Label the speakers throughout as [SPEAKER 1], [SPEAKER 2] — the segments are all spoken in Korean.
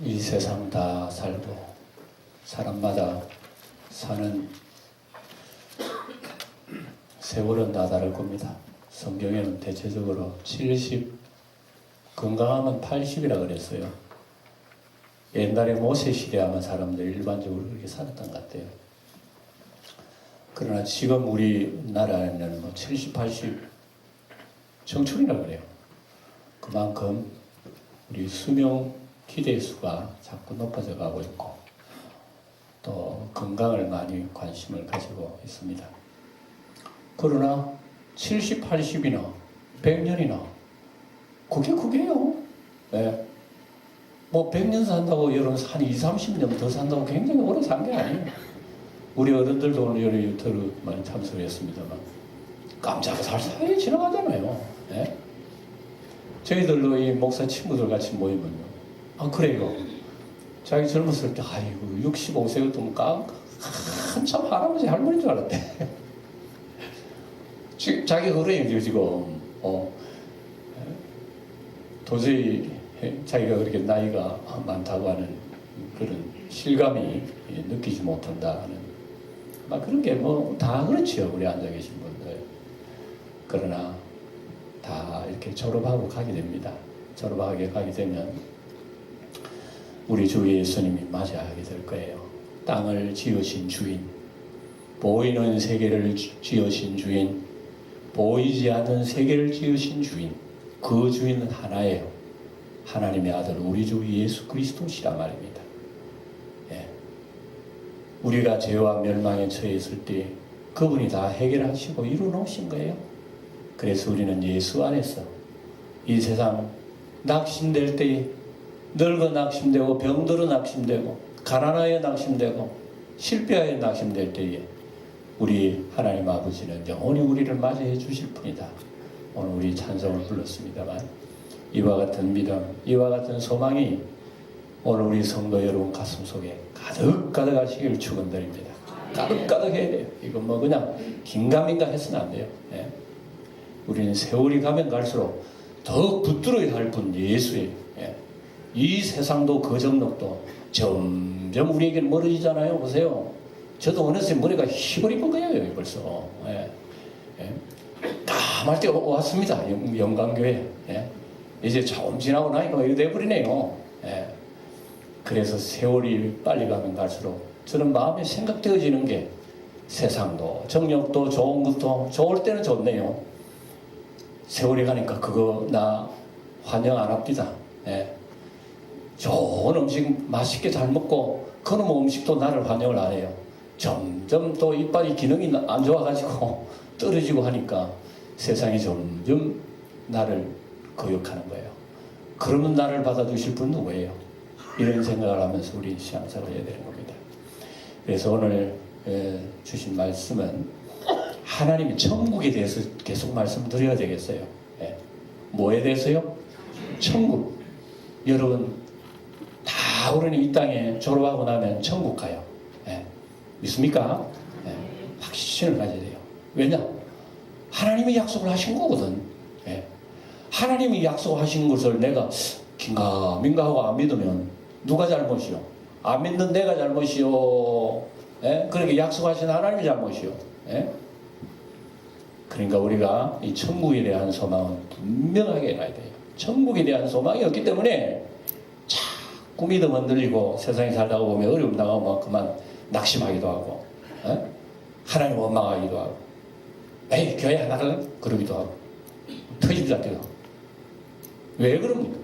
[SPEAKER 1] 이 세상 다 살고 사람마다 사는 세월은 다 다를 겁니다. 성경에는 대체적으로 70, 건강하면 80이라 그랬어요. 옛날에 모세 시대 하면 사람들 일반적으로 그렇게 살았던 것 같아요. 그러나 지금 우리나라에는 뭐 70, 80 청춘이라 그래요. 그만큼 우리 수명 기대수가 자꾸 높아져 가고 있고 또 건강을 많이 관심을 가지고 있습니다. 그러나 70, 80이나 100년이나 그게요. 네. 뭐 100년 산다고 여러분 한 20, 30년 더 산다고 굉장히 오래 산 게 아니에요. 우리 어른들도 오늘 여러 유튜브 많이 참석했습니다만 깜짝 살살 지나가잖아요. 네? 저희들도 이 목사 친구들 같이 모이면요. 아 그래요. 자기 젊었을 때 아이고 65세였던 한참 할아버지 할머니인 줄 알았대. 자기 어른이죠 지금. 도저히 자기가 그렇게 나이가 많다고 하는 그런 실감이 느끼지 못한다는 막 그런 게 뭐 다 그렇지요. 우리 앉아 계신 분들. 그러나 다 이렇게 졸업하고 가게 됩니다. 졸업하게 가게 되면 우리 주 예수님이 맞이하게 될 거예요. 땅을 지으신 주인, 보이는 세계를 지으신 주인, 보이지 않는 세계를 지으신 주인, 그 주인은 하나예요. 하나님의 아들 우리 주 예수 그리스도시란 말입니다. 예. 우리가 죄와 멸망에 처했을 때 그분이 다 해결하시고 이루어놓으신 거예요. 그래서 우리는 예수 안에서 이 세상 낙심될 때 늙어 낙심되고 병들어 낙심되고 가난하여 낙심되고 실패하여 낙심될 때에 우리 하나님 아버지는 영원히 우리를 맞이해 주실 분이다. 오늘 우리 찬송을 불렀습니다만 이와 같은 믿음, 이와 같은 소망이 오늘 우리 성도 여러분 가슴 속에 가득가득 하시길 축원드립니다. 가득가득 해야 돼요. 이거 뭐 그냥 긴가민가 해서는 안 돼요. 예. 우리는 세월이 가면 갈수록 더 붙들어야 할 분 예수예요. 예. 이 세상도 거정록도 점점 우리에게 멀어지잖아요. 보세요. 저도 어느새 머리가 희버린 거예요. 벌써. 예. 예. 까말 때 왔습니다. 영광교회. 예. 이제 조금 지나고 나니까 이거 돼버리네요. 예. 그래서 세월이 빨리 가면 갈수록 저는 마음에 생각되어지는 게 세상도 정력도 좋은 것도 좋을 때는 좋네요. 세월이 가니까 그거 나 환영 안 합니다. 예. 좋은 음식 맛있게 잘 먹고 그놈의 음식도 나를 환영을 안 해요. 점점 또 이빨이 기능이 안 좋아가지고 떨어지고 하니까 세상이 점점 나를 거역하는 거예요. 그러면 나를 받아주실 분 누구예요? 이런 생각을 하면서 우리 신앙생활을 해야 되는 겁니다. 그래서 오늘 주신 말씀은 하나님의 천국에 대해서 계속 말씀드려야 되겠어요. 예. 뭐에 대해서요? 천국. 여러분 다 우리는 이 땅에 졸업하고 나면 천국 가요. 예. 믿습니까? 예. 확신을 가져야 돼요. 왜냐? 하나님이 약속을 하신 거거든. 예. 하나님이 약속하신 것을 내가 긴가민가 하고 안 믿으면 누가 잘못이요? 안 믿는 내가 잘못이요. 예? 그렇게 약속하신 하나님이 잘못이요. 예? 그러니까 우리가 이 천국에 대한 소망은 분명하게 가야 돼요. 천국에 대한 소망이 없기 때문에 자꾸 믿음 흔들리고 세상에 살다가 보면 어려움 당하고 그만 낙심하기도 하고 예? 하나님 원망하기도 하고 에이 교회 하나를 그러기도 하고 터지지 않기도 하고 왜 그럽니까?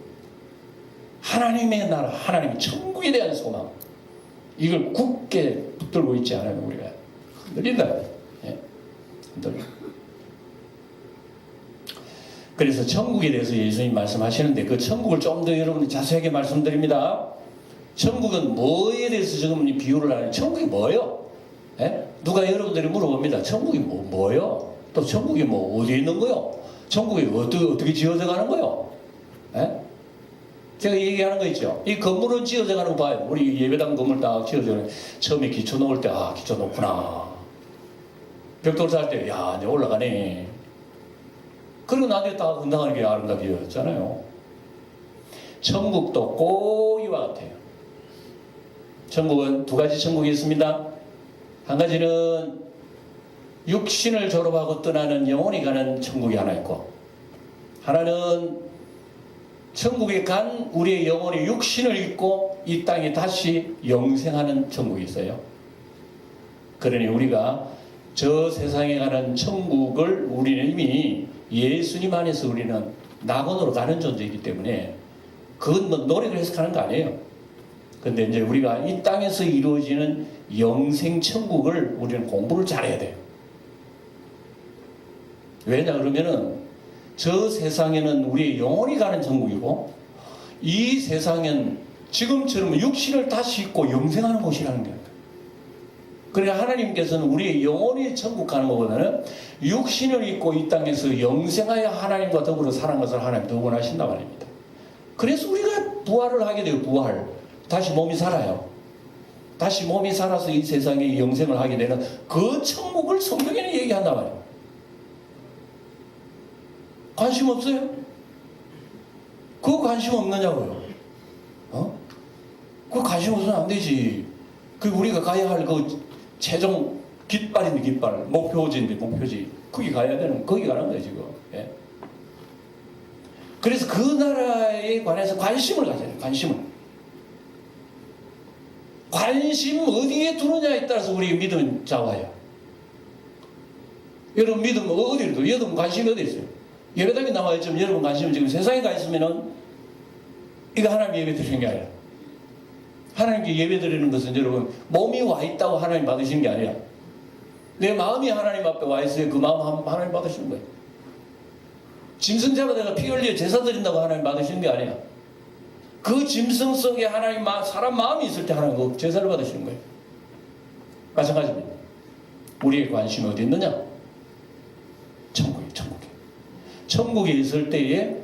[SPEAKER 1] 하나님의 나라, 하나님의 천국에 대한 소망 이걸 굳게 붙들고 있지 않으면 우리가 흔들린다. 예? 흔들려. 그래서 천국에 대해서 예수님 말씀하시는데 그 천국을 좀 더 여러분이 자세하게 말씀드립니다. 천국은 뭐에 대해서 지금 비유를 하는 천국이 뭐예요? 예? 누가 여러분들이 물어봅니다. 천국이 뭐예요? 또 천국이 뭐 어디에 있는 거요? 천국이 어떻게 지어져 가는 거요? 예? 제가 얘기하는 거 있죠. 이 건물은 지어져 가는 거 봐요. 우리 예배당 건물 딱 지어져 가는 처음에 기초 놓을 때 기초 높구나. 벽돌 살 때 이제 올라가네. 그리고 나중에 딱 건너가는 게 아름답게 되었잖아요. 천국도 꼭 이와 같아요. 천국은 두 가지 천국이 있습니다. 한 가지는 육신을 졸업하고 떠나는 영혼이 가는 천국이 하나 있고, 하나는 천국에 간 우리의 영혼이 육신을 입고 이 땅에 다시 영생하는 천국이 있어요. 그러니 우리가 저 세상에 가는 천국을 우리는 이미 예수님 안에서 우리는 낙원으로 가는 존재이기 때문에 그건 뭐 노력을 해서 가는 거 아니에요. 근데 이제 우리가 이 땅에서 이루어지는 영생 천국을 우리는 공부를 잘해야 돼요. 왜냐 그러면은 저 세상에는 우리의 영혼이 가는 천국이고, 이 세상은 지금처럼 육신을 다시 입고 영생하는 곳이라는 거예요. 그러니까 하나님께서는 우리의 영혼이 천국 가는 것보다는 육신을 입고 이 땅에서 영생하여 하나님과 더불어 사는 것을 하나님 더 원하신다 말입니다. 그래서 우리가 부활을 하게 돼요. 부활. 다시 몸이 살아요. 다시 몸이 살아서 이 세상에 영생을 하게 되는 그 천국을 성경에는 얘기한단 말이에요. 관심 없어요? 그거 관심 없느냐고요? 그거 관심 없으면 안 되지. 그 우리가 가야 할 그 최종 깃발인데 깃발, 목표지인데 목표지. 거기 가야 되는, 거기 가는 거예요 지금. 예? 그래서 그 나라에 관해서 관심을 가져야 돼요. 관심 어디에 두느냐에 따라서 우리 믿음은 잡아요. 여러분 믿음 어디로 둬? 여러분 관심이 어디 있어요? 예배당에 나와 있지만 여러분 관심은 지금 세상에 가 있으면은 이거 하나님 예배 드리는 게 아니라, 하나님께 예배 드리는 것은 여러분 몸이 와 있다고 하나님 받으시는 게 아니라 내 마음이 하나님 앞에 와 있어요. 그 마음 하나님 받으시는 거예요. 짐승 잡아다가 피 흘려 제사 드린다고 하나님 받으시는 게 아니야. 그 짐승 속에 하나님 사람 마음이 있을 때 하나님 그 제사를 받으시는 거예요. 마찬가지입니다. 우리의 관심이 어디 있느냐? 천국에. 천국에 있을 때에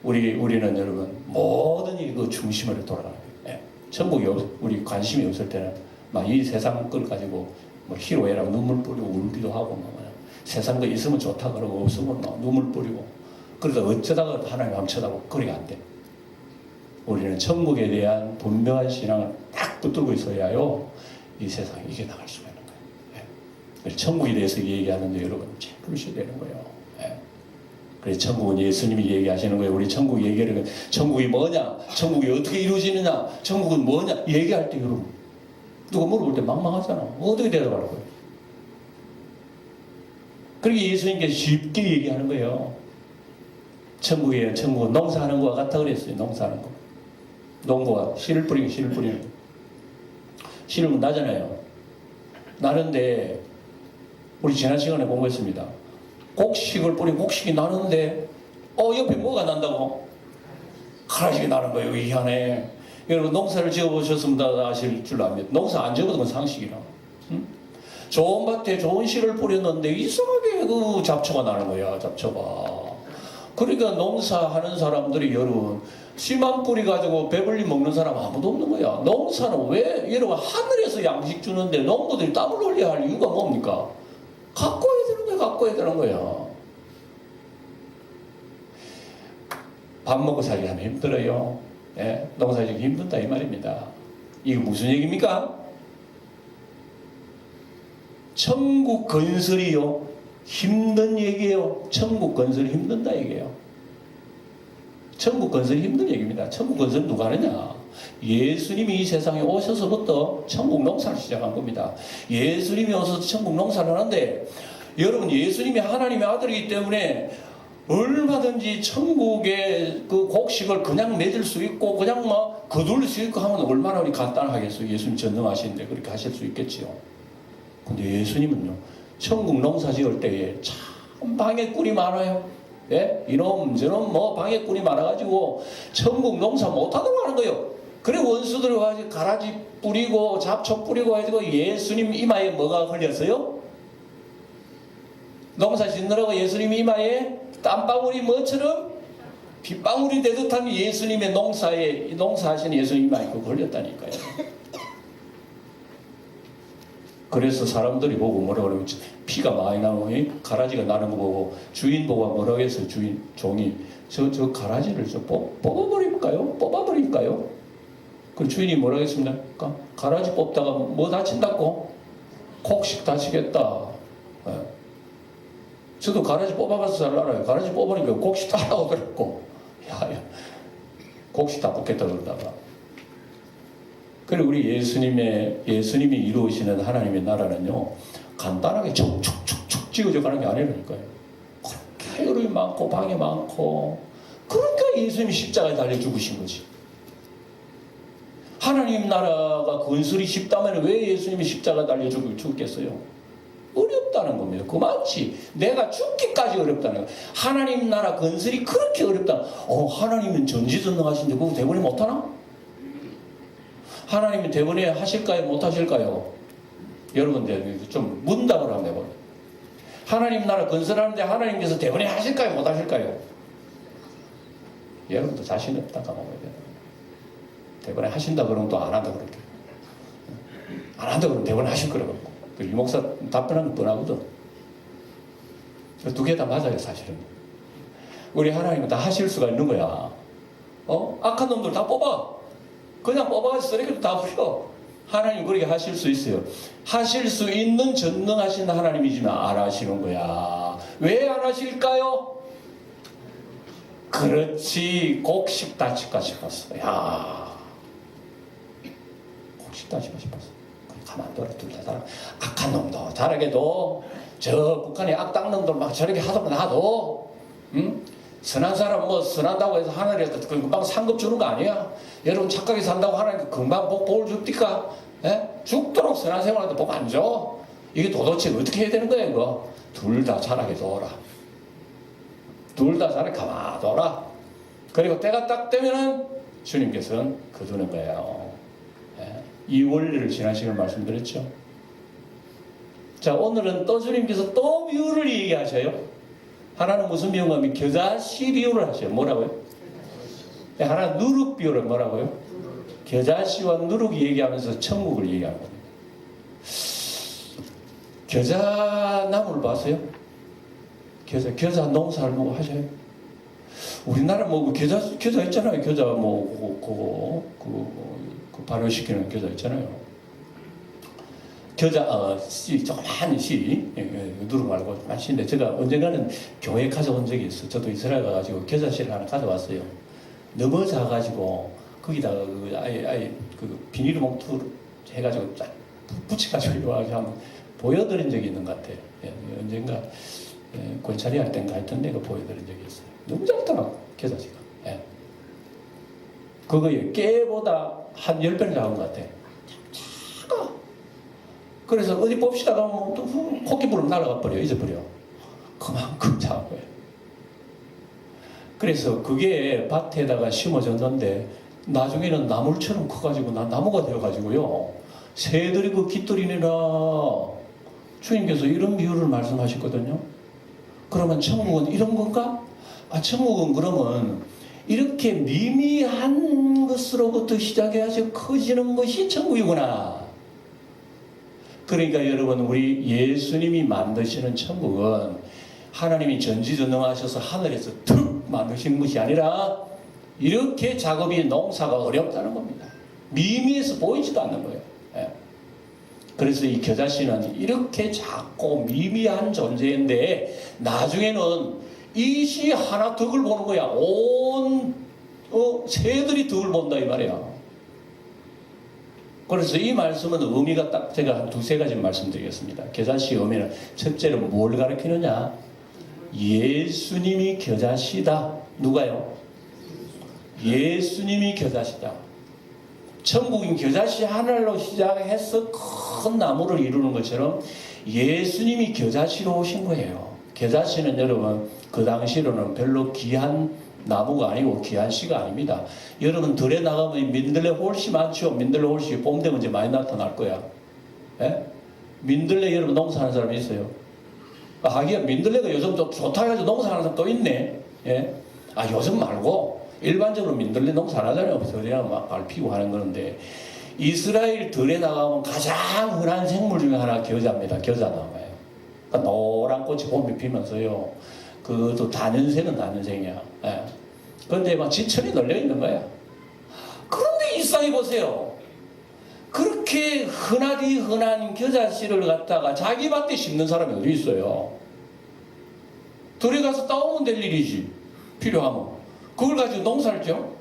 [SPEAKER 1] 우리는 여러분 모든 이 그 중심으로 돌아가는 거예요. 예. 천국에 우리 관심이 없을 때는 막 이 세상 걸 가지고 뭐 희로애락 눈물 뿌리고 울기도 하고 막 세상 거 있으면 좋다 그러고 없으면 막 눈물 뿌리고 그러다 어쩌다가 하나님 한번 쳐다보고 그러게 안 돼. 우리는 천국에 대한 분명한 신앙을 딱 붙들고 있어야요 이 세상에 이겨나갈 수가 있는 거예요. 예. 천국에 대해서 얘기하는데 여러분 잘 그러셔야 되는 거예요. 예. 그래서 천국은 예수님이 얘기하시는 거예요. 우리 천국 얘기하는 거예요. 천국이 뭐냐? 천국이 어떻게 이루어지느냐? 천국은 뭐냐? 얘기할 때 여러분 누가 물어볼 때 망망하잖아. 어떻게 대답할 거예요? 그러니까 예수님께서 쉽게 얘기하는 거예요. 천국은 농사하는 거와 같다 그랬어요. 농사하는 거. 농부가 씨를 뿌리는 거. 씨를 나잖아요. 나는데 우리 지난 시간에 공부했습니다. 곡식을 뿌리고 곡식이 나는데 옆에 뭐가 난다고? 가라지가 나는 거예요. 희한해. 여러분 농사를 지어보셨으면 다 아실 줄 압니다. 농사 안 지어보는 건 상식이라. 응? 좋은 밭에 좋은 씨를 뿌렸는데 이상하게 그 잡초가 나는 거야. 잡초가. 그러니까 농사하는 사람들이 여러분 씨만 뿌려가지고 배불리 먹는 사람 아무도 없는 거야. 농사는 왜 여러분 하늘에서 양식 주는데 농부들이 땀을 흘려야 할 이유가 뭡니까? 갖고 해야 되는 거야. 밥 먹고 살기 하면 힘들어요. 예? 농사짓기 힘든다 이 말입니다. 이게 무슨 얘기입니까? 천국 건설이요 힘든 얘기예요. 천국 건설이 힘든다 얘기예요. 천국 건설이 힘든 얘기입니다. 천국 건설 누가 하느냐? 예수님이 이 세상에 오셔서부터 천국 농사를 시작한 겁니다. 예수님이 오셔서 천국 농사를 하는데 여러분 예수님이 하나님의 아들이기 때문에 얼마든지 천국의 그 곡식을 그냥 맺을 수 있고 그냥 막 거둘 수 있고 하면 얼마나 우리 간단하겠어요. 예수님 전능하신데 그렇게 하실 수 있겠지요. 근데 예수님은요 천국 농사 지을 때에 참 방해꾼이 많아요. 예? 이놈 저놈 뭐 방해꾼이 많아가지고 천국 농사 못하도록 하는 거예요. 그래 원수들이 와서 가라지 뿌리고 잡초 뿌리고 해가지고 예수님 이마에 뭐가 걸렸어요? 농사 짓느라고 예수님 이마에 땀방울이 뭐처럼 빗방울이 되듯한 예수님의 농사하시는 예수님 이마에 걸렸다니까요. 그래서 사람들이 보고 뭐라고 그러면 피가 많이 나오니 가라지가 나는 거 보고 주인 보고 뭐라고 했어요. 종이 저 가라지를 좀 뽑아버릴까요? 그 주인이 뭐라 했습니까? 가라지 뽑다가 뭐 다친다고? 곡식 다치겠다. 예. 저도 가라지 뽑아봐서 잘 알아요. 가라지 뽑으니까 곡식 다 나오더라고. 야, 곡식 다 뽑겠다 그러다가. 그리고 우리 예수님이 이루시는 하나님의 나라는요, 간단하게 축축축축 지어져 가는 게 아니라니까요. 그렇게 여름이 많고 방이 많고, 그러니까 예수님이 십자가에 달려 죽으신 거지. 하나님 나라가 건설이 쉽다면 왜 예수님이 십자가에 달려 죽겠어요? 어렵다는 겁니다. 그만치 내가 죽기까지 어렵다는 거예요. 하나님 나라 건설이 그렇게 어렵다. 하나님은 전지전능하신데 그거 대본에 못하나? 하나님은 대본에 하실까요? 못하실까요? 여러분들 좀 문답을 한번 해봐요. 하나님 나라 건설하는데 하나님께서 대본에 하실까요? 못하실까요? 여러분도 자신 없다가 먹어야 돼요. 대본에 하신다 그러면 또 안 한다 그럴게요. 안 한다 그러면 대본에 하실 거라고. 이 목사 답변하는 건 뻔하거든. 두 개 다 맞아요, 사실은. 우리 하나님은 다 하실 수가 있는 거야. 악한 놈들 다 뽑아. 그냥 뽑아가지고 쓰레기도 다 버려. 하나님 그렇게 하실 수 있어요. 하실 수 있는 전능하신 하나님이지만 안 하시는 거야. 왜 안 하실까요? 그렇지, 곡식 다칠까 싶었어. 야, 곡식 다칠까 싶었어. 가만둬라, 둘 다 살아. 악한 놈도 잘하게도, 저 북한의 악당 놈들 막 저렇게 하다가 나도, 선한 사람 뭐 선하다고 해서 하늘에서 금방 상급 주는 거 아니야? 여러분 착하게 산다고 하나님 금방 복을 줍니까? 예? 죽도록 선한 생활한테 복 안 줘? 이게 도대체 어떻게 해야 되는 거야, 이거? 둘 다 잘하게 둬라. 둘 다 잘하게 가만둬라. 그리고 때가 딱 되면은 주님께서는 거두는 거예요. 예? 이 원리를 지난 시간에 말씀드렸죠. 자, 오늘은 또 주님께서 또 비유를 얘기하셔요. 하나는 무슨 비유가 하면 겨자씨 비유를 하셔요. 뭐라고요? 하나는 누룩 비유를 뭐라고요? 겨자씨와 누룩이 얘기하면서 천국을 얘기하는 겁니다. 겨자나무를 봤어요? 겨자 농사를 뭐 하셔요? 우리나라 뭐 겨자 있잖아요. 겨자 뭐 그 발효시키는 겨자 있잖아요. 겨자 씨 조그만 씨 누룩 말고 조그만 씨인데 제가 언젠가는 교회 가져온 적이 있어요. 저도 이스라엘 가가지고 겨자 씨를 하나 가져왔어요. 너무 작아가지고 거기다가 아예 그 비닐 봉투 해가지고 쫙 붙여가지고 와가지고 한번 보여드린 적이 있는 것 같아요. 언젠가 권찰이 할 땐가 했던 데가 보여드린 적이 있어요. 너무 작더라고 겨자씨가. 그거에 깨보다 한 10배는 작은 것 같아. 작아. 그래서 어디 봅시다가 또 코끼 부르면 날아가 버려. 잊어버려. 그만큼 작은 거예요. 그래서 그게 밭에다가 심어졌는데 나중에는 나물처럼 커가지고 나무가 되어가지고요. 새들이 그 깃들이느라 주님께서 이런 비유를 말씀하셨거든요. 그러면 천국은 이런 건가? 천국은 그러면 이렇게 미미한 것으로부터 시작해서 커지는 것이 천국이구나. 그러니까 여러분, 우리 예수님이 만드시는 천국은 하나님이 전지전능하셔서 하늘에서 툭 만드시는 것이 아니라 이렇게 작업이 농사가 어렵다는 겁니다. 미미해서 보이지도 않는 거예요. 그래서 이 겨자씨는 이렇게 작고 미미한 존재인데 나중에는 이 씨 하나 덕을 보는 거야. 온 새들이 덕을 본다 이 말이야. 그래서 이 말씀은 의미가 딱 제가 한 두세 가지 말씀드리겠습니다. 겨자씨 의미는 첫째로 뭘 가리키느냐? 예수님이 겨자씨다. 누가요? 예수님이 겨자씨다. 천국인 겨자씨 하늘로 시작해서 큰 나무를 이루는 것처럼 예수님이 겨자씨로 오신 거예요. 겨자씨는 여러분 그 당시로는 별로 귀한 나무가 아니고 귀한 씨가 아닙니다. 여러분 들에 나가면 민들레 홀씨 많죠. 민들레 홀씨 봄 되면 이제 많이 나타날 거야. 민들레 여러분 농사하는 사람이 있어요? 하긴 민들레가 요즘 또 좋다 해가지고 농사하는 사람 또 있네. 요즘 말고 일반적으로 민들레 농사 안 하잖아요. 그래서 막 알 피고 하는 거는데 이스라엘 들에 나가면 가장 흔한 생물 중에 하나가 겨자입니다. 겨자나무예요. 그러니까 노란 꽃이 봄에 피면서요. 그것도 다년생은 다년생이야. 그런데 막 지천이 널려 있는 거야. 그런데 이 일상해 보세요. 그렇게 흔하디 흔한 겨자씨를 갖다가 자기 밭에 심는 사람이 어디 있어요? 들에 가서 따오면 될 일이지. 필요하면. 그걸 가지고 농사를 져?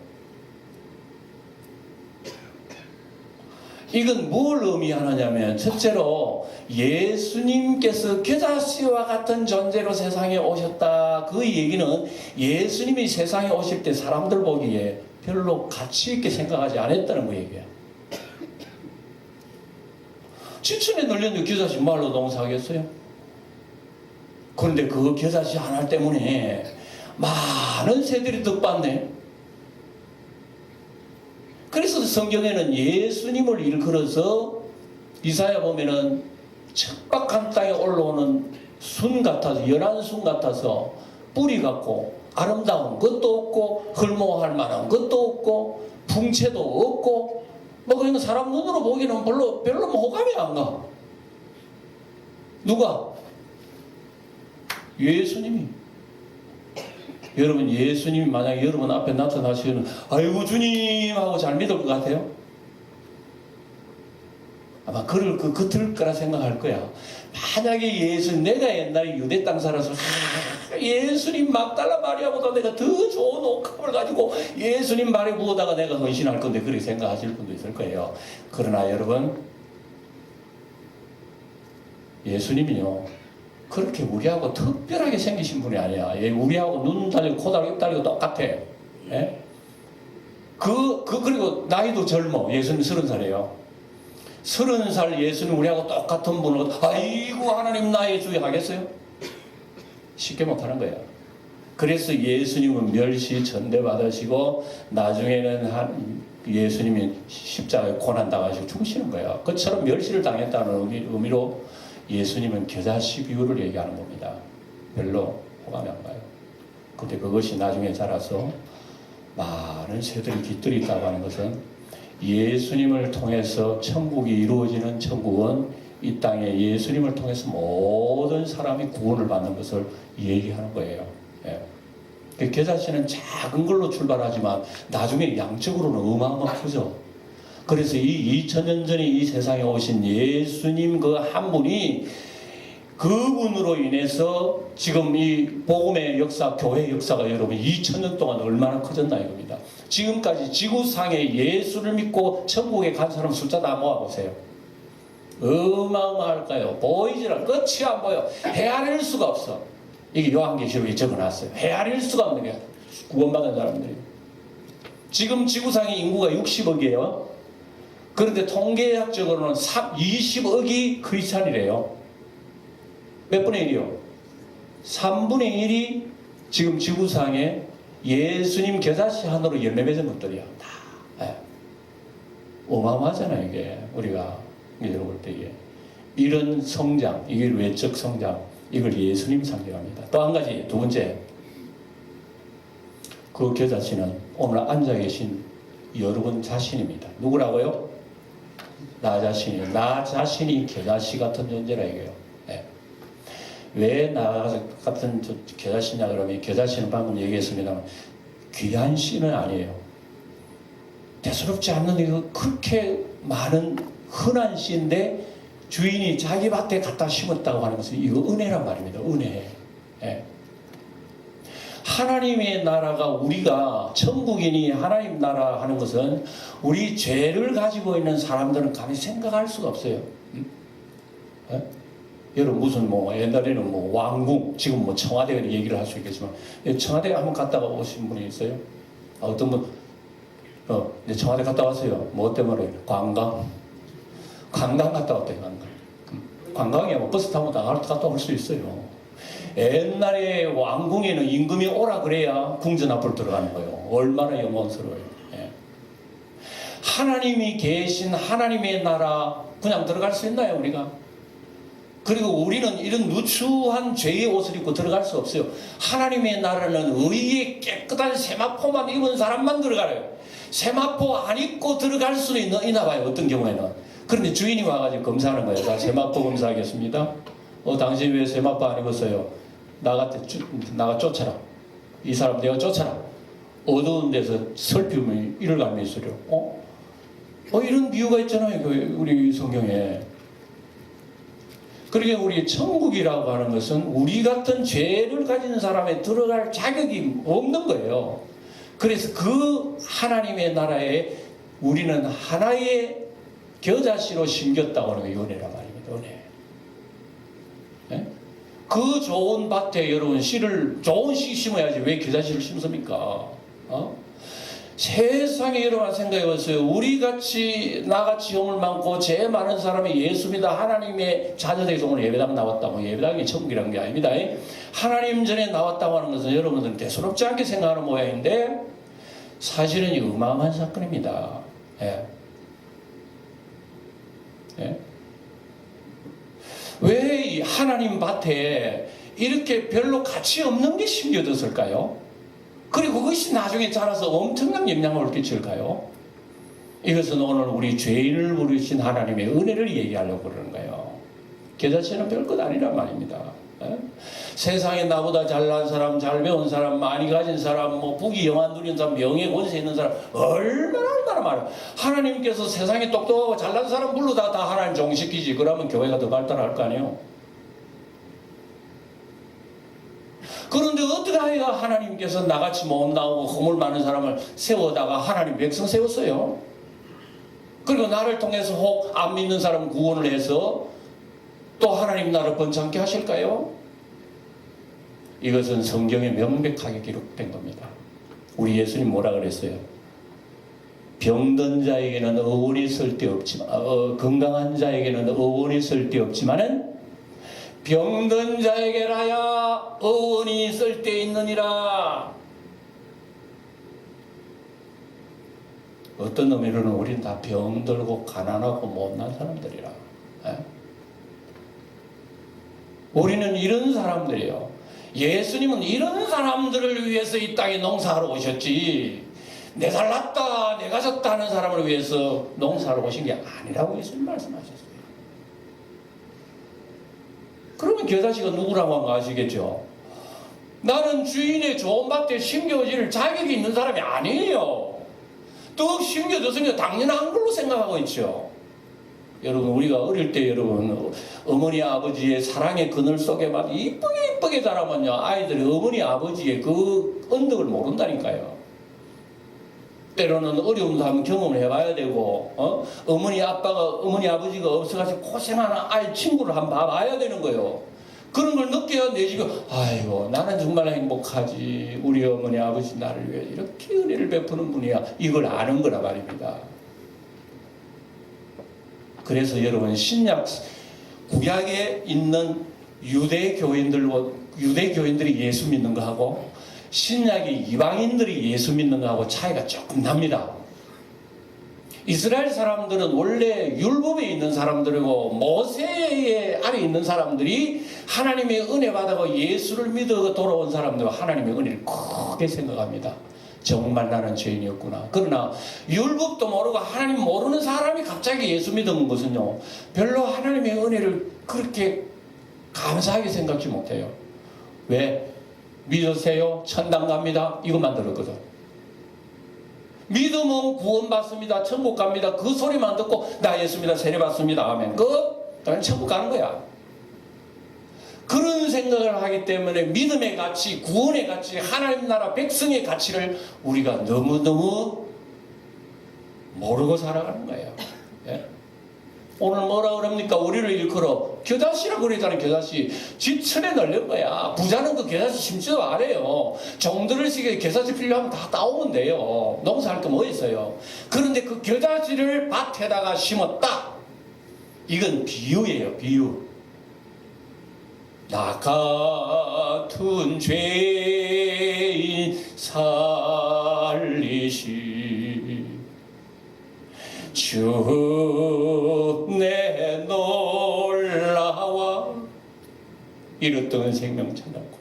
[SPEAKER 1] 이건 뭘 의미하느냐면 첫째로 예수님께서 겨자씨와 같은 존재로 세상에 오셨다. 그 얘기는 예수님이 세상에 오실 때 사람들 보기에 별로 가치 있게 생각하지 않았다는 그 얘기야. 지천에 널렸는데 겨자씨 말로 농사하겠어요? 그런데 그 겨자씨 하나 때문에 많은 새들이 덕받네. 그래서 성경에는 예수님을 일컬어서 이사야 보면은 척박한 땅에 올라오는 순 같아서, 연한 순 같아서 뿌리 같고 아름다운 것도 없고 헐모할 만한 것도 없고 풍채도 없고 뭐 그러니까 사람 눈으로 보기는 별로 뭐 호감이 안 가. 누가? 예수님이. 여러분 예수님이 만약에 여러분 앞에 나타나시면 아이고 주님 하고 잘 믿을 것 같아요? 아마 그럴 거라 생각할 거야. 만약에 내가 옛날에 유대 땅 살아서 예수님 막달라 마리아보다 내가 더 좋은 옥합을 가지고 예수님 말에 부어다가 내가 헌신할 건데 그렇게 생각하실 분도 있을 거예요. 그러나 여러분 예수님이요 그렇게 우리하고 특별하게 생기신 분이 아니야. 우리하고 눈 달리고 코 달리고 입 달리고 똑같아. 예? 그리고 나이도 젊어. 예수님 30살이에요. 30살 예수님 우리하고 똑같은 분을 아이고 하나님 나의 주여 하겠어요? 쉽게 못하는 거예요. 그래서 예수님은 멸시 전대받으시고 나중에는 예수님이 십자가에 고난당하시고 죽으시는 거예요. 그처럼 멸시를 당했다는 의미로 예수님은 겨자씨 비유를 얘기하는 겁니다. 별로 호감이 안 가요. 근데 그것이 나중에 자라서 많은 새들이 깃들이 있다고 하는 것은 예수님을 통해서 천국이 이루어지는 천국은 이 땅에 예수님을 통해서 모든 사람이 구원을 받는 것을 얘기하는 거예요. 예. 그 겨자씨는 작은 걸로 출발하지만 나중에 양적으로는 어마어마하게 크죠. 그래서 이 2000년 전에 이 세상에 오신 예수님 그 한 분이 그분으로 인해서 지금 이 복음의 역사, 교회 역사가 여러분 2000년 동안 얼마나 커졌나 이겁니다. 지금까지 지구상에 예수를 믿고 천국에 간 사람 숫자 다 모아보세요. 어마어마할까요? 보이지라 끝이 안 보여. 헤아릴 수가 없어. 이게 요한계시록에 적어놨어요. 헤아릴 수가 없는 게 구원받은 사람들이. 지금 지구상의 인구가 60억이에요. 그런데 통계학적으로는 20억이 크리스찬이래요. 몇 분의 1이요? 3분의 1이 지금 지구상에 예수님 겨자씨 하나로 열매 맺은 것들이야. 다. 예. 어마어마하잖아요, 이게. 우리가 볼 때 이게. 이런 성장, 이게 외적 성장, 이걸 예수님 상징합니다. 또 한 가지, 두 번째. 그 겨자씨는 오늘 앉아 계신 여러분 자신입니다. 누구라고요? 나 자신이에요. 나 자신이 겨자씨 같은 존재라 이거예요. 네. 왜 나 같은 겨자씨냐 그러면 겨자씨는 방금 얘기했습니다만 귀한 씨는 아니에요. 대수롭지 않는 이거 그렇게 많은 흔한 씨인데 주인이 자기 밭에 갖다 심었다고 하는 것은 이거 은혜란 말입니다. 은혜. 네. 하나님의 나라가 우리가 천국인이 하나님 나라 하는 것은 우리 죄를 가지고 있는 사람들은 감히 생각할 수가 없어요. 네? 여러분 무슨 옛날에는 왕궁 지금 청와대 얘기를 할 수 있겠지만 청와대 한번 갔다가 오신 분이 있어요? 어떤 분 청와대 갔다 왔어요. 뭐 때문에? 관광 갔다 왔대요. 관광에 버스 타고 갔다 올 수 있어요. 옛날에 왕궁에는 임금이 오라 그래야 궁전 앞으로 들어가는 거예요. 얼마나 영광스러워요. 예. 하나님이 계신 하나님의 나라 그냥 들어갈 수 있나요 우리가? 그리고 우리는 이런 누추한 죄의 옷을 입고 들어갈 수 없어요. 하나님의 나라는 의의 깨끗한 세마포만 입은 사람만 들어가요. 세마포 안 입고 들어갈 수는 있나 봐요. 어떤 경우에는. 그런데 주인이 와가지고 검사하는 거예요. 자, 세마포 검사하겠습니다. 당신 왜 세마포 안 입었어요? 나가 쫓아라. 이 사람 내가 쫓아라. 어두운 데서 슬픔이 이를 갈며 있으려. 이런 비유가 있잖아요. 우리 성경에. 그러니까 우리 천국이라고 하는 것은 우리 같은 죄를 가진 사람에 들어갈 자격이 없는 거예요. 그래서 그 하나님의 나라에 우리는 하나의 겨자씨로 심겼다고 하는 게 은혜란 말입니다. 은혜. 네? 그 좋은 밭에 여러분 좋은 씨 심어야지 왜 겨자씨를 심습니까? 세상에 여러분 생각해 보세요. 우리같이 나같이 허물 많고 죄 많은 사람이 예수 믿어 하나님의 자녀들에서 오늘 예배당 나왔다고. 예배당이 천국이라는 게 아닙니다. 하나님 전에 나왔다고 하는 것은 여러분들은 대수롭지 않게 생각하는 모양인데 사실은 어마어마한 사건입니다. 예. 예? 왜 이 하나님 밭에 이렇게 별로 가치 없는 게 심겨졌을까요? 그리고 그것이 나중에 자라서 엄청난 영향을 끼칠까요? 이것은 오늘 우리 죄인을 부르신 하나님의 은혜를 얘기하려고 그러는 거예요. 겨자씨는 별것 아니란 말입니다. 에? 세상에 나보다 잘난 사람, 잘 배운 사람, 많이 가진 사람, 부귀 영화 누린 사람, 명예 권세 있는 사람 얼마나 많아요. 하나님께서 세상에 똑똑하고 잘난 사람 불러다 다 하나님 종시키지. 그러면 교회가 더 발달할 거 아니에요. 그런데 어떻게 하여가 하나님께서 나같이 못 나오고 허물 많은 사람을 세워다가 하나님 백성 세웠어요. 그리고 나를 통해서 혹 안 믿는 사람 구원을 해서 또 하나님 나라를 번창케 하실까요? 이것은 성경에 명백하게 기록된 겁니다. 우리 예수님 뭐라 그랬어요? 병든 자에게는 의원이 쓸데없지만 건강한 자에게는 의원이 쓸데없지만은 병든 자에게라야 의원이 쓸데있느니라. 어떤 의미로는 우리는 다 병들고 가난하고 못난 사람들이라. 우리는 이런 사람들이에요. 예수님은 이런 사람들을 위해서 이 땅에 농사하러 오셨지, 내 잘났다 내가 졌다 하는 사람을 위해서 농사하러 오신 게 아니라고 예수님 말씀하셨어요. 그러면 겨자씨가 누구라고 한 거 아시겠죠? 나는 주인의 좋은 밭에 심겨질 자격이 있는 사람이 아니에요. 떡 심겨졌으니까 당연한 걸로 생각하고 있죠. 여러분, 우리가 어릴 때 여러분 어머니 아버지의 사랑의 그늘 속에만 이쁘게 자라면요, 아이들이 어머니 아버지의 그 언덕을 모른다니까요. 때로는 어려움도 한번 경험을 해봐야 되고, 어머니 아버지가 없어가지고 고생하는 아이 친구를 한번 봐봐야 되는 거예요. 그런 걸 느껴야 내 집에, 아이고 나는 정말 행복하지, 우리 어머니 아버지 나를 위해 이렇게 은혜를 베푸는 분이야, 이걸 아는 거라 말입니다. 그래서 여러분, 신약 구약에 있는 유대 교인들이 예수 믿는 거하고 신약의 이방인들이 예수 믿는 거하고 차이가 조금 납니다. 이스라엘 사람들은 원래 율법에 있는 사람들이고 모세의 아래 있는 사람들이 하나님의 은혜 받아서 예수를 믿어 돌아온 사람들은 하나님의 은혜를 크게 생각합니다. 정말 나는 죄인이었구나. 그러나 율법도 모르고 하나님 모르는 사람이 갑자기 예수 믿은 것은요, 별로 하나님의 은혜를 그렇게 감사하게 생각지 못해요. 왜? 믿으세요? 천당 갑니다. 이것만 들었거든. 믿으면 구원받습니다. 천국 갑니다. 그 소리만 듣고 나 예수 믿어 세례받습니다 하면 그냥 천국 가는 거야. 그런 생각을 하기 때문에 믿음의 가치, 구원의 가치, 하나님 나라 백성의 가치를 우리가 너무너무 모르고 살아가는 거예요. 예? 오늘 뭐라 그럽니까? 우리를 일컬어 겨자씨라고 그러잖아요. 겨자씨. 지천에 널린 거야. 부자는 그 겨자씨 심지도 안 해요. 종들을 시게 겨자씨 필요하면 다 따오면 돼요. 농사할 게 뭐 있어요. 그런데 그 겨자씨를 밭에다가 심었다. 이건 비유예요. 비유. 나 같은 죄인 살리시 주 내 놀라와 이랬던 생명 찾았고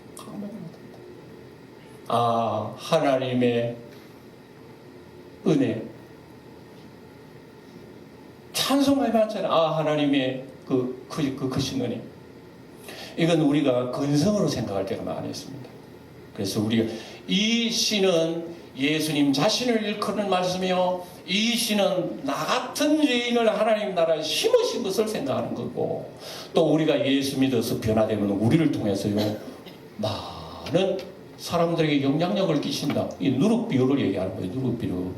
[SPEAKER 1] 하나님의 은혜 찬송하지 않잖아요. 하나님의 크신 은혜. 이건 우리가 근성으로 생각할 때가 많이 있습니다. 그래서 우리가 이 시는 예수님 자신을 일컫는 말씀이요, 이 시는 나 같은 죄인을 하나님 나라에 심으신 것을 생각하는 거고, 또 우리가 예수 믿어서 변화되면 우리를 통해서요 많은 사람들에게 영향력을 끼친다. 이 누룩 비유를 얘기하는 거예요. 누룩 비유.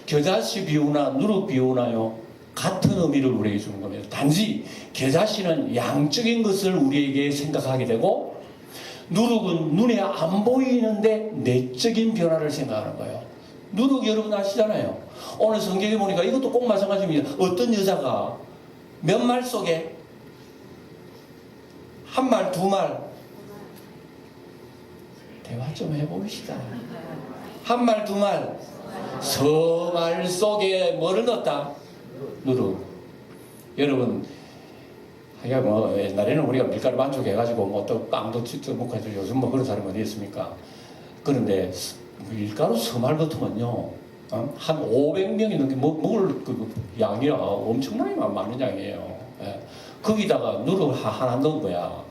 [SPEAKER 1] 겨자씨 비유나 누룩 비유나요 같은 의미를 우리에게 주는 겁니다. 단지 겨자씨는 양적인 것을 우리에게 생각하게 되고, 누룩은 눈에 안 보이는데 내적인 변화를 생각하는 거예요. 누룩 여러분 아시잖아요. 오늘 성경에 보니까 이것도 꼭 마찬가지입니다. 어떤 여자가 몇 말 속에 한 말, 두 말, 대화 좀 해봅시다. 한 말, 두 말, 서말 속에 뭐를 넣었다? 누룩. 여러분, 뭐 옛날에는 우리가 밀가루 반죽해가지고 뭐 또 빵도 직접 먹고 해서 요즘 뭐 그런 사람이 어디 있습니까? 그런데 밀가루 서말 같으면요, 한 500명이 넘게 먹을 그 양이야 엄청나게 많은 양이에요. 예. 거기다가 누룩을 하나 넣은 거야.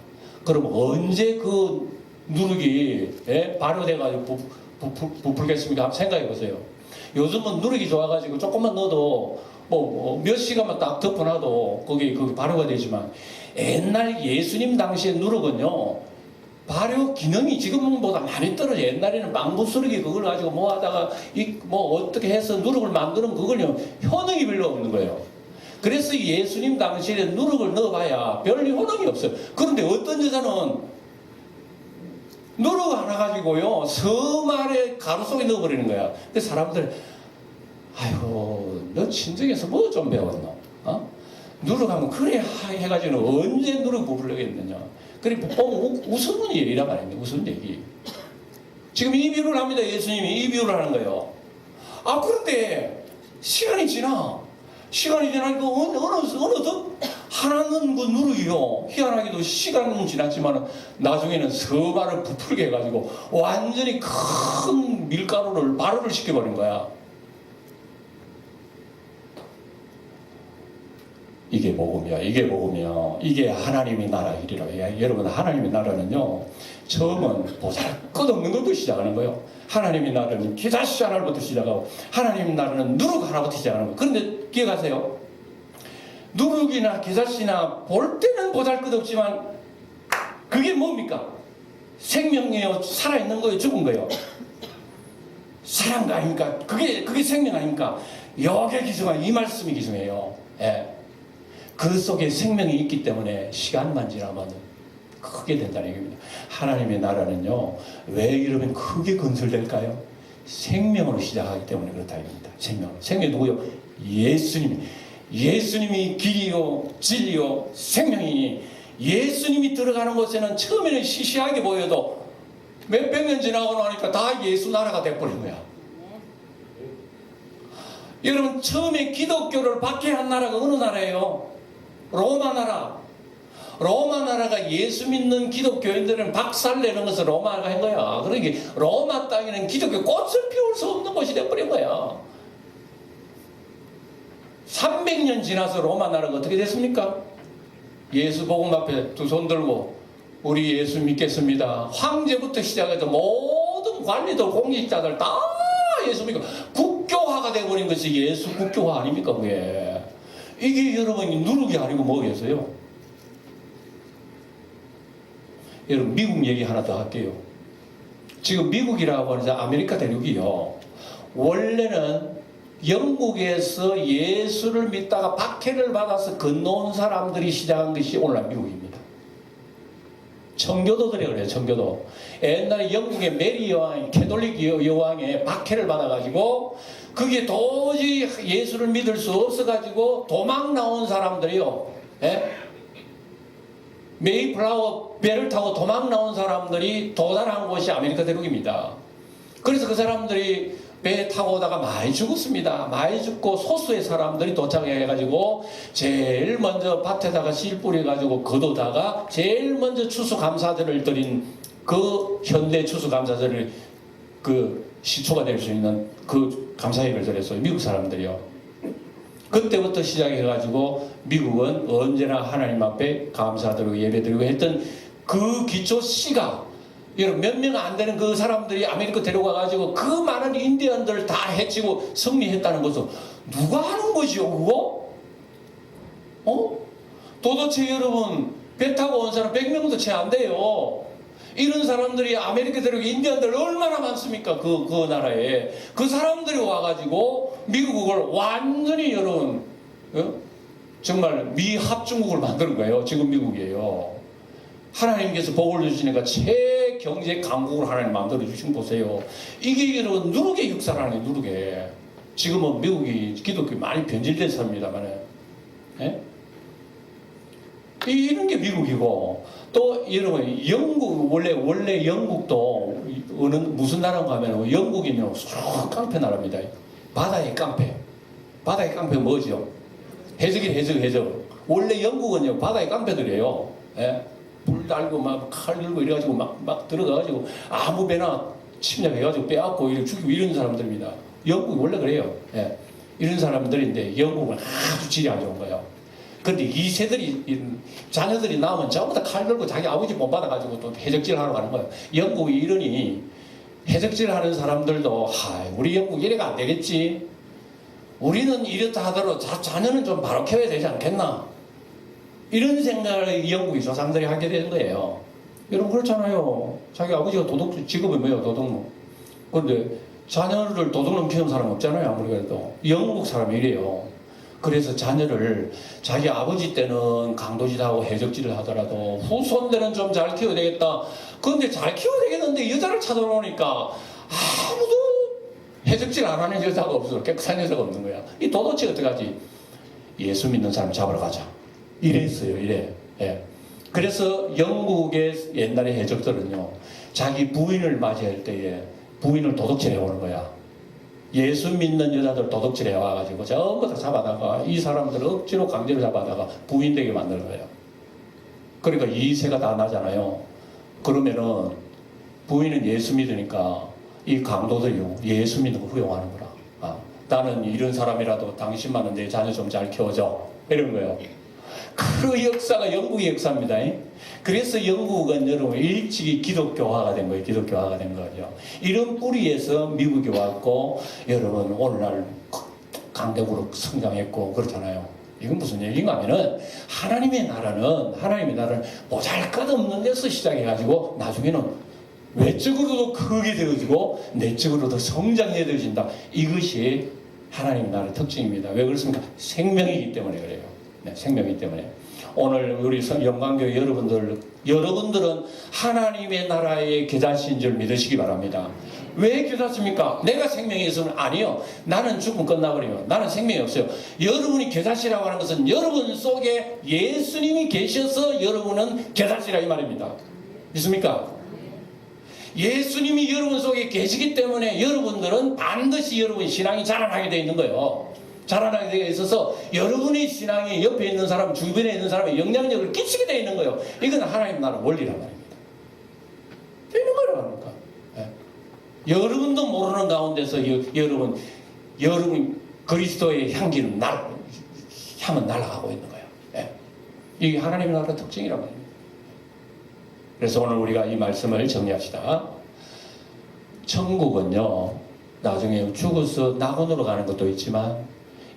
[SPEAKER 1] 그럼 언제 그 누룩이 발효돼가지고 부풀겠습니까? 한번 생각해 보세요. 요즘은 누룩이 좋아가지고 조금만 넣어도 몇 시간만 딱 덮어놔도 거기 발효가 되지만, 옛날 예수님 당시에 누룩은요 발효 기능이 지금보다 많이 떨어져. 옛날에는 망부스러기 그걸 가지고 뭐 하다가 어떻게 해서 누룩을 만드는 그걸요 효능이 별로 없는 거예요. 그래서 예수님 당시에 누룩을 넣어봐야 별 효능이 없어요. 그런데 어떤 여자는 누룩 하나 가지고요 서말에 가루 속에 넣어버리는 거야. 근데 사람들, 아이고 너 친정에서 뭐 좀 배웠노? 누룩하면 그래 해가지고 언제 누룩 부풀려겠느냐. 그래 보면 웃는 얘기란 말입니다. 웃는 얘기. 지금 이 비유를 합니다. 예수님이 이 비유를 하는 거예요. 그런데 시간이 지나니까 어느덧 하나는 그 누룩이요 희한하게도 시간은 지났지만 나중에는 서말을 부풀게 해가지고 완전히 큰 밀가루를 발효를 시켜버린 거야. 이게 복음이야. 이게 복음이야. 이게 하나님의 나라 일이라고 해요. 여러분, 하나님의 나라는요 처음은 보잘것없는 것부터 시작하는 거예요. 하나님의 나라는 겨자씨 하나부터 시작하고, 하나님의 나라는 누룩 하나부터 시작하는 거예요. 그런데 기억하세요. 누룩이나 겨자씨나 볼 때는 보잘것없지만 그게 뭡니까? 생명이에요? 살아있는 거예요? 죽은 거예요? 살아난 거 아닙니까? 그게 생명 아닙니까? 여기에 기승한 이 말씀이 기승해요. 예. 그 속에 생명이 있기 때문에 시간만 지나면 크게 된다는 얘기입니다. 하나님의 나라는요 왜 이러면 크게 건설될까요? 생명으로 시작하기 때문에 그렇다 얘기입니다. 생명이 누구요? 예수님이 길이요 진리요 생명이니, 예수님이 들어가는 곳에는 처음에는 시시하게 보여도 몇백 년 지나고 나니까 다 예수 나라가 돼버린 거야. 여러분, 처음에 기독교를 박해한 나라가 어느 나라예요? 로마 나라. 로마 나라가 예수 믿는 기독교인들은 박살내는 것을 로마가 한 거야. 그러니까 로마 땅에는 기독교 꽃을 피울 수 없는 곳이 돼버린 거야. 300년 지나서 로마 나라가 어떻게 됐습니까? 예수 복음 앞에 두 손 들고 우리 예수 믿겠습니다. 황제부터 시작해서 모든 관리들 공직자들 다 예수 믿고 국교화가 되어버린 것이 예수 국교화 아닙니까? 그게 이게 여러분이 누룩이 아니고 뭐겠어요? 여러분, 미국 얘기 하나 더 할게요. 지금 미국이라고 하는 아메리카 대륙이요 원래는 영국에서 예수를 믿다가 박해를 받아서 건너온 사람들이 시작한 것이 오늘날 미국입니다. 청교도들이 그래요. 청교도. 옛날에 영국의 메리 여왕, 캐톨릭 여왕의 박해를 받아가지고 그게 도저히 예수를 믿을 수 없어가지고 도망 나온 사람들이요. 메이플라워 배를 타고 도망 나온 사람들이 도달한 곳이 아메리카 대륙입니다. 그래서 그 사람들이 배 타고 오다가 많이 죽었습니다. 많이 죽고 소수의 사람들이 도착해가지고 제일 먼저 밭에다가 씨 뿌려가지고 거두다가 제일 먼저 추수감사절을 드린 그 현대 추수감사절을 그 시초가 될 수 있는 그 감사예배를 드렸어요. 미국 사람들이요. 그때부터 시작해가지고 미국은 언제나 하나님 앞에 감사드리고 예배드리고 했던 그 기초 씨가 여러분 몇 명 안 되는 그 사람들이 아메리카 데려가가지고 그 많은 인디언들 다 해치고 승리했다는 것은 누가 하는 거지요 그거? 도대체 여러분 배 타고 온 사람 100명도 채 안 돼요. 이런 사람들이 아메리카 데려가 인디언들 얼마나 많습니까? 그 나라에 그 사람들이 와가지고 미국을 완전히 여러분 정말 미합중국을 만드는 거예요. 지금 미국이에요. 하나님께서 복을 주시니까 최경제 강국을 하나님 만들어 주신 보세요. 이게 여러분 누르게 역사를 하네 누르게. 지금은 미국이 기독교 많이 변질된 사람입니다만 이런 게 미국이고 또 여러분 영국 원래 영국도 어느 무슨 나라인가 하면 영국이면 깡패 나라입니다. 바다의 깡패. 바다의 깡패 뭐죠? 해적. 원래 영국은요 바다의 깡패들이에요. 불 달고 막 칼 들고 이래가지고 막 들어가가지고 아무 배나 침략해가지고 빼앗고 죽이고 이런 사람들입니다. 영국이 원래 그래요. 이런 사람들인데 영국은 아주 질이 안 좋은 거예요. 그런데 이 세들이 자녀들이 나오면 전부 다 칼 들고 자기 아버지 못 받아가지고 또 해적질 하러 가는 거예요. 영국이 이러니 해적질 하는 사람들도 우리 영국 이래가 안 되겠지. 우리는 이렇다 하더라도 자녀는 좀 바로 키워야 되지 않겠나. 이런 생각을 영국의 조상들이 하게 된 거예요. 여러분 그렇잖아요. 자기 아버지가 직업이 뭐예요? 도둑놈. 그런데 자녀를 도둑놈 키우는 사람 없잖아요. 아무리 그래도. 영국 사람이 이래요. 그래서 자녀를 자기 아버지 때는 강도질하고 해적질을 하더라도 후손들은 좀 잘 키워야 되겠다. 그런데 잘 키워야 되겠는데 여자를 찾아놓으니까 아무도 해적질 안 하는 여자가 없어. 깨끗한 여자가 없는 거야. 이 도대체 어떡하지? 예수 믿는 사람 잡으러 가자. 이랬어요. 이래. 그래서 영국의 옛날의 해적들은요. 자기 부인을 맞이할 때에 부인을 도둑질해 오는 거야. 예수 믿는 여자들 도둑질해 와가지고 전부 다 잡아다가 이 사람들을 억지로 강제로 잡아다가 부인 되게 만드는 거예요. 그러니까 이세가 다 나잖아요. 그러면은 부인은 예수 믿으니까 이 강도들이 예수 믿는 걸 후용하는구나. 나는 이런 사람이라도 당신만은 내 자녀 좀 잘 키워줘. 이런 거예요. 그 역사가 영국의 역사입니다. 그래서 영국은 여러분 일찍이 기독교화가 된 거예요. 기독교화가 된 거죠. 이런 뿌리에서 미국이 왔고 여러분 오늘날 강대국으로 성장했고 그렇잖아요. 이건 무슨 얘기인가 하면은 하나님의 나라는 보잘것없는 데서 시작해가지고 나중에는 외적으로도 크게 되어지고 내적으로도 성장해 되어진다. 이것이 하나님의 나라의 특징입니다. 왜 그렇습니까? 생명이기 때문에 그래요. 생명이기 때문에. 오늘 우리 영광교회 여러분들은 하나님의 나라의 계자신 줄 믿으시기 바랍니다. 왜 계자십니까? 내가 생명이 있으면 아니요. 나는 죽으면 끝나버려요. 나는 생명이 없어요. 여러분이 계자시라고 하는 것은 여러분 속에 예수님이 계셔서 여러분은 계자시라 이 말입니다. 믿습니까? 예수님이 여러분 속에 계시기 때문에 여러분들은 반드시 여러분 신앙이 자라나게 되어 있는 거예요. 자라나게 되어 있어서 여러분의 신앙이 옆에 있는 사람, 주변에 있는 사람의 영향력을 끼치게 되어 있는 거예요. 이건 하나님 나라 원리란 말입니다. 되는 거라니까. 여러분도 모르는 가운데서 여러분 그리스도의 향은 날아가고 있는 거예요. 이게 하나님 나라의 특징이란 말입니다. 그래서 오늘 우리가 이 말씀을 정리합시다. 천국은요, 나중에 죽어서 낙원으로 가는 것도 있지만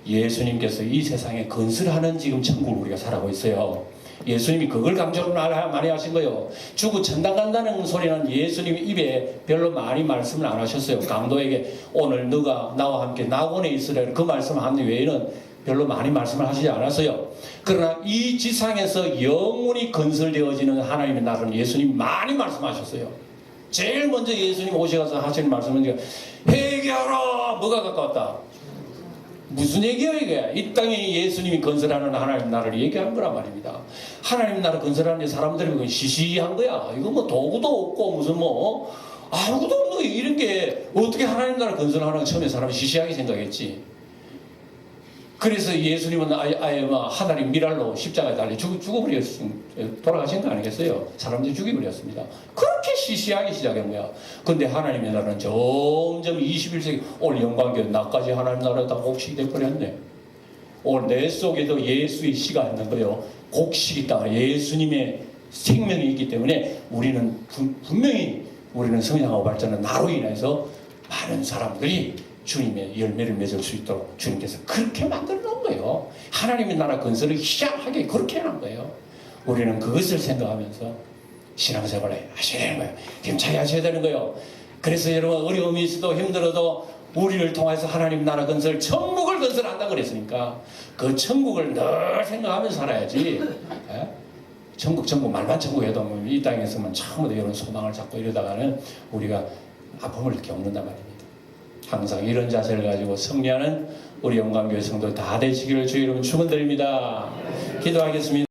[SPEAKER 1] 예수님께서 이 세상에 건설하는 지금 천국을 우리가 살아가고 있어요. 예수님이 그걸 강조를 많이 하신 거예요. 죽어 천당 간다는 소리는 예수님이 입에 별로 많이 말씀을 안 하셨어요. 강도에게 오늘 너가 나와 함께 낙원에 있으라 그 말씀을 한 외에는 별로 많이 말씀을 하시지 않았어요. 그러나 이 지상에서 영원히 건설되어지는 하나님의 나라는 예수님이 많이 말씀하셨어요. 제일 먼저 예수님 오셔서 하시는 말씀은 회개하라. 뭐가 가까웠다? 무슨 얘기예요 이게? 이 땅에 예수님이 건설하는 하나님 나라를 얘기한 거란 말입니다. 하나님 나라 건설하는 사람들이 그건 시시한 거야. 이거 뭐 도구도 없고 무슨 뭐 아무것도 없는 이런 게 어떻게 하나님 나라 건설하는 거 처음에 사람이 시시하게 생각했지. 그래서 예수님은 아예 하나님 미랄로 십자가에 달려 돌아가신 거 아니겠어요? 사람들이 죽여버렸습니다. 그렇게 시시하게 시작한 거야. 근데 하나님의 나라는 점점 21세기 오늘 영광교회 나까지 하나님 나라가 다 곡식이 돼버렸네. 오늘 내 속에도 예수의 씨가 있는 거예요. 곡식이 있다. 예수님의 생명이 있기 때문에 우리는 분명히 우리는 성장하고 발전은 나로 인해서 많은 사람들이 주님의 열매를 맺을 수 있도록 주님께서 그렇게 만들어 놓은 거예요. 하나님의 나라 건설을 희장하게 그렇게 해놓은 거예요. 우리는 그것을 생각하면서 신앙생활을 하셔야 되는 거예요. 힘차게 하셔야 되는 거예요. 그래서 여러분 어려움이 있어도 힘들어도 우리를 통해서 하나님 나라 건설, 천국을 건설한다 그랬으니까 그 천국을 늘 생각하면서 살아야지. 예? 천국 말만 천국 해도 이 땅에서만 처음부터 이런 소망을 잡고 이러다가는 우리가 아픔을 겪는단 말입니다. 항상 이런 자세를 가지고 승리하는 우리 영광교회 성도 다 되시기를 주의 이름 축원드립니다. 기도하겠습니다.